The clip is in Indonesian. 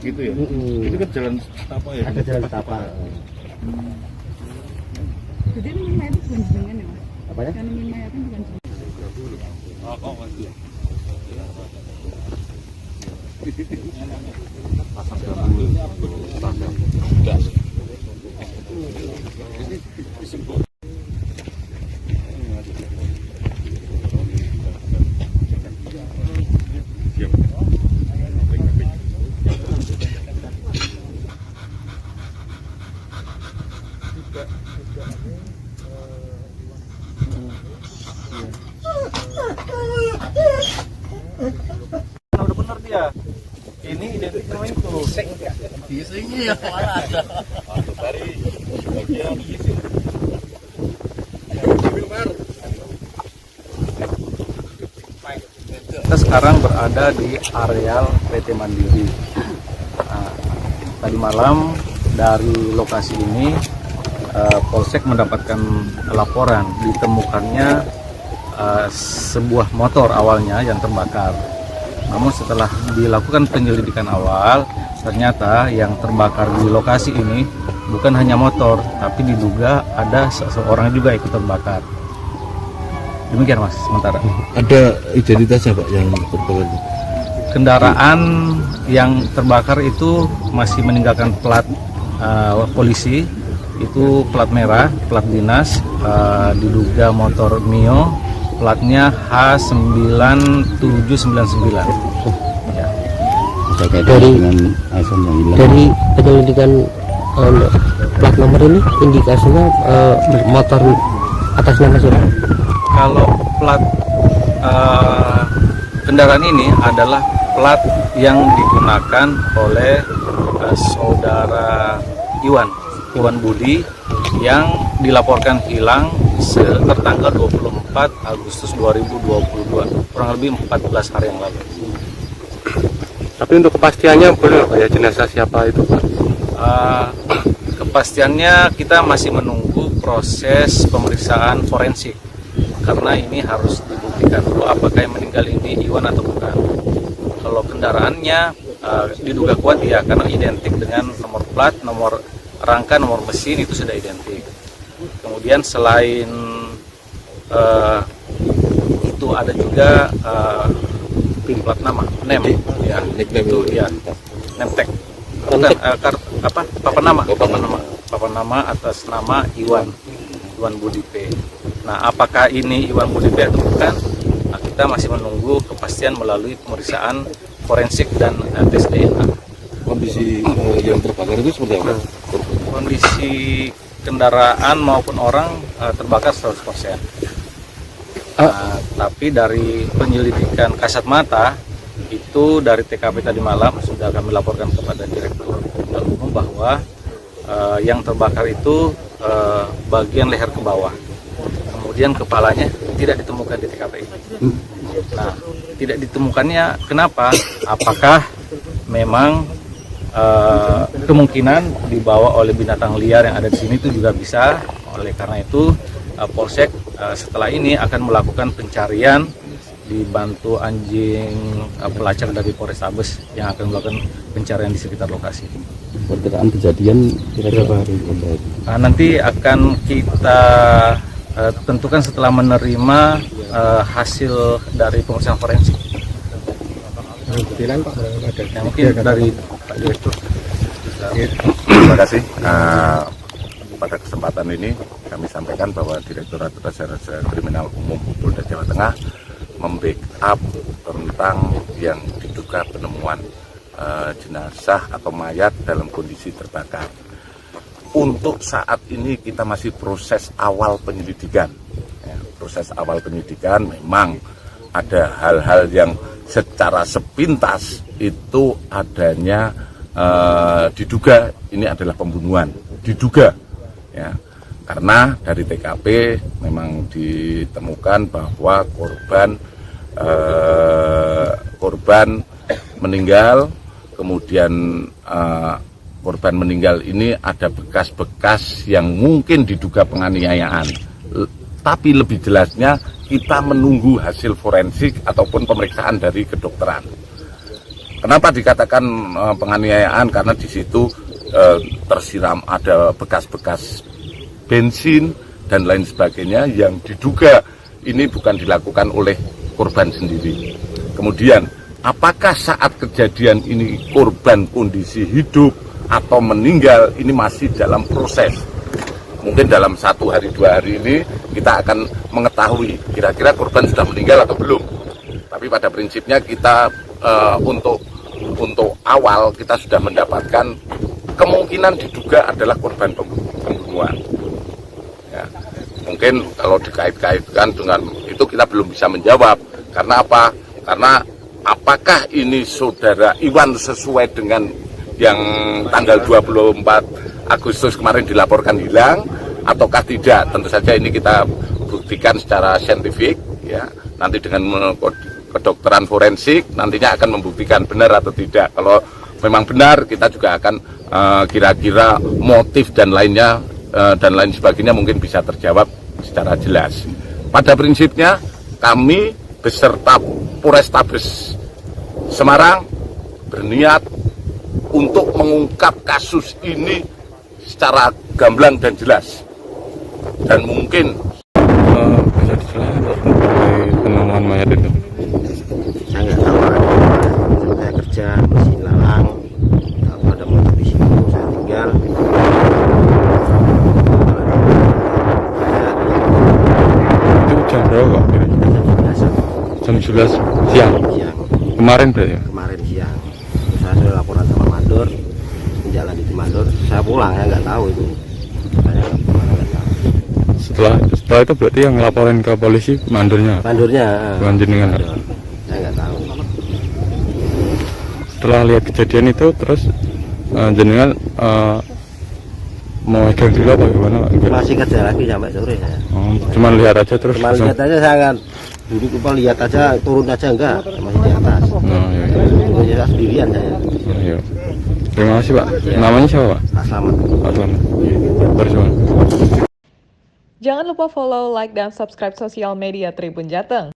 Gitu ya. Itu kan jalan setapak ya. Ada jalan setapak. Jadi ini mayat itu bukan jenengan ya, Mas? Apa ya? Yang ini mayat itu bukan jenengan. Oh, Mas. Pasang udah benar dia. Ini identik sama itu. Bisingnya ya malah ada. Dari bagian bising. Kita sekarang berada di areal PT Mandiri. Nah, tadi malam dari lokasi ini Polsek mendapatkan laporan ditemukannya sebuah motor awalnya yang terbakar. Namun setelah dilakukan penyelidikan awal, ternyata yang terbakar di lokasi ini bukan hanya motor, tapi diduga ada seseorang juga ikut terbakar. Demikian Mas, sementara. Ada identitasnya Pak yang terbakar? Kendaraan yang terbakar itu masih meninggalkan plat polisi, itu plat merah, plat dinas, diduga motor Mio, platnya H9799. Ya. Dari penyelidikan plat nomor ini indikasinya motor atas nama siapa? Kalau plat kendaraan ini adalah plat yang digunakan oleh saudara Iwan Budi yang dilaporkan hilang tertanggal 24 Agustus 2022, kurang lebih 14 hari yang lalu. Tapi untuk kepastiannya boleh Pak ya, jenazah siapa itu Pak? Kepastiannya kita masih menunggu proses pemeriksaan forensik, karena ini harus dibuktikan dulu apakah yang meninggal ini Iwan atau bukan. Kalau kendaraannya diduga kuat ya, karena identik dengan nomor plat, nomor rangka, nomor mesin itu sudah identik. Kemudian selain itu ada juga plat nama, NEM, ya, itu ya, name tag, bukan papan nama atas nama Iwan Budi P. Nah, apakah ini Iwan Budi P atau bukan? Nah, kita masih menunggu kepastian melalui pemeriksaan forensik dan tes DNA. Kondisi yang terbakar itu seperti apa? Kondisi kendaraan maupun orang terbakar 100%. Tapi dari penyelidikan kasat mata itu dari TKP tadi malam sudah kami laporkan kepada Direktur Kriminal Umum bahwa yang terbakar itu bagian leher ke bawah, kemudian kepalanya tidak ditemukan di TKP. Nah, tidak ditemukannya kenapa? Apakah memang kemungkinan dibawa oleh binatang liar yang ada di sini itu juga bisa. Oleh karena itu Polsek setelah ini akan melakukan pencarian dibantu anjing pelacak dari Polrestabes yang akan melakukan pencarian di sekitar lokasi. Perkiraan kejadian kira-kira hari Nanti akan kita tentukan setelah menerima hasil dari pemeriksaan forensik. Ya, mungkin dari Pak Direktur. Terima kasih. Pada kesempatan ini kami sampaikan bahwa Direktorat Reserse Kriminal Umum Polda Jawa Tengah membackup tentang yang diduga penemuan jenazah atau mayat dalam kondisi terbakar. Untuk saat ini kita masih proses awal penyelidikan. Ya, proses awal penyelidikan memang ada hal-hal yang secara sepintas itu adanya diduga ini adalah pembunuhan, diduga ya, karena dari TKP memang ditemukan bahwa korban meninggal, kemudian korban meninggal ini ada bekas-bekas yang mungkin diduga penganiayaan. Tapi lebih jelasnya kita menunggu hasil forensik ataupun pemeriksaan dari kedokteran. Kenapa dikatakan penganiayaan? Karena di situ tersiram ada bekas-bekas bensin dan lain sebagainya yang diduga ini bukan dilakukan oleh korban sendiri. Kemudian, apakah saat kejadian ini korban kondisi hidup atau meninggal, ini masih dalam proses. Mungkin dalam 1 hari 2 hari ini kita akan mengetahui kira-kira korban sudah meninggal atau belum. Tapi pada prinsipnya kita untuk awal kita sudah mendapatkan kemungkinan diduga adalah korban pembunuhan. Ya, mungkin kalau dikait-kaitkan dengan itu kita belum bisa menjawab. Karena apa? Karena apakah ini saudara Iwan sesuai dengan yang tanggal 24 Agustus kemarin dilaporkan hilang ataukah tidak? Tentu saja ini kita buktikan secara saintifik, ya. Nanti dengan kedokteran forensik nantinya akan membuktikan benar atau tidak. Kalau memang benar, kita juga akan kira-kira motif dan lainnya dan lain sebagainya mungkin bisa terjawab secara jelas. Pada prinsipnya kami beserta Polrestabes Semarang berniat untuk mengungkap kasus ini secara gamblang dan jelas. Dan mungkin Bisa dijelaskan terkait penemuan mayat itu? Saya nggak tahu, saya kerja mesin lalang, kalau ada motor di situ saya tinggal. Itu jam berapa Pak? Jam 11 siang? Siang, Kemarin berarti ya? kemarin siang, terus saya sudah laporan sama mandor, menjalani di mandor, saya pulang, saya nggak tahu itu. Saya nggak tahu. Setelah itu berarti yang ngelaporin ke polisi mandornya? Mandornya, Bukan jenengan? mandor. Saya nggak tahu. Setelah lihat kejadian itu terus jenengan mau megang dulu apa gimana Pak? Enggak. Masih kerja lagi sampai sore saya. Cuman lihat aja terus Cuma langsung- lihat aja, saya nggak duduk apa lihat aja, turun aja enggak, masih di atas. Oh, iya, iya. Turunnya sendirian saya. Oh, iya. Terima kasih Pak. Namanya siapa Pak? Pak Slamet. Pak Selamat. Berjuang. Jangan lupa follow, like, dan subscribe sosial media Tribun Jateng.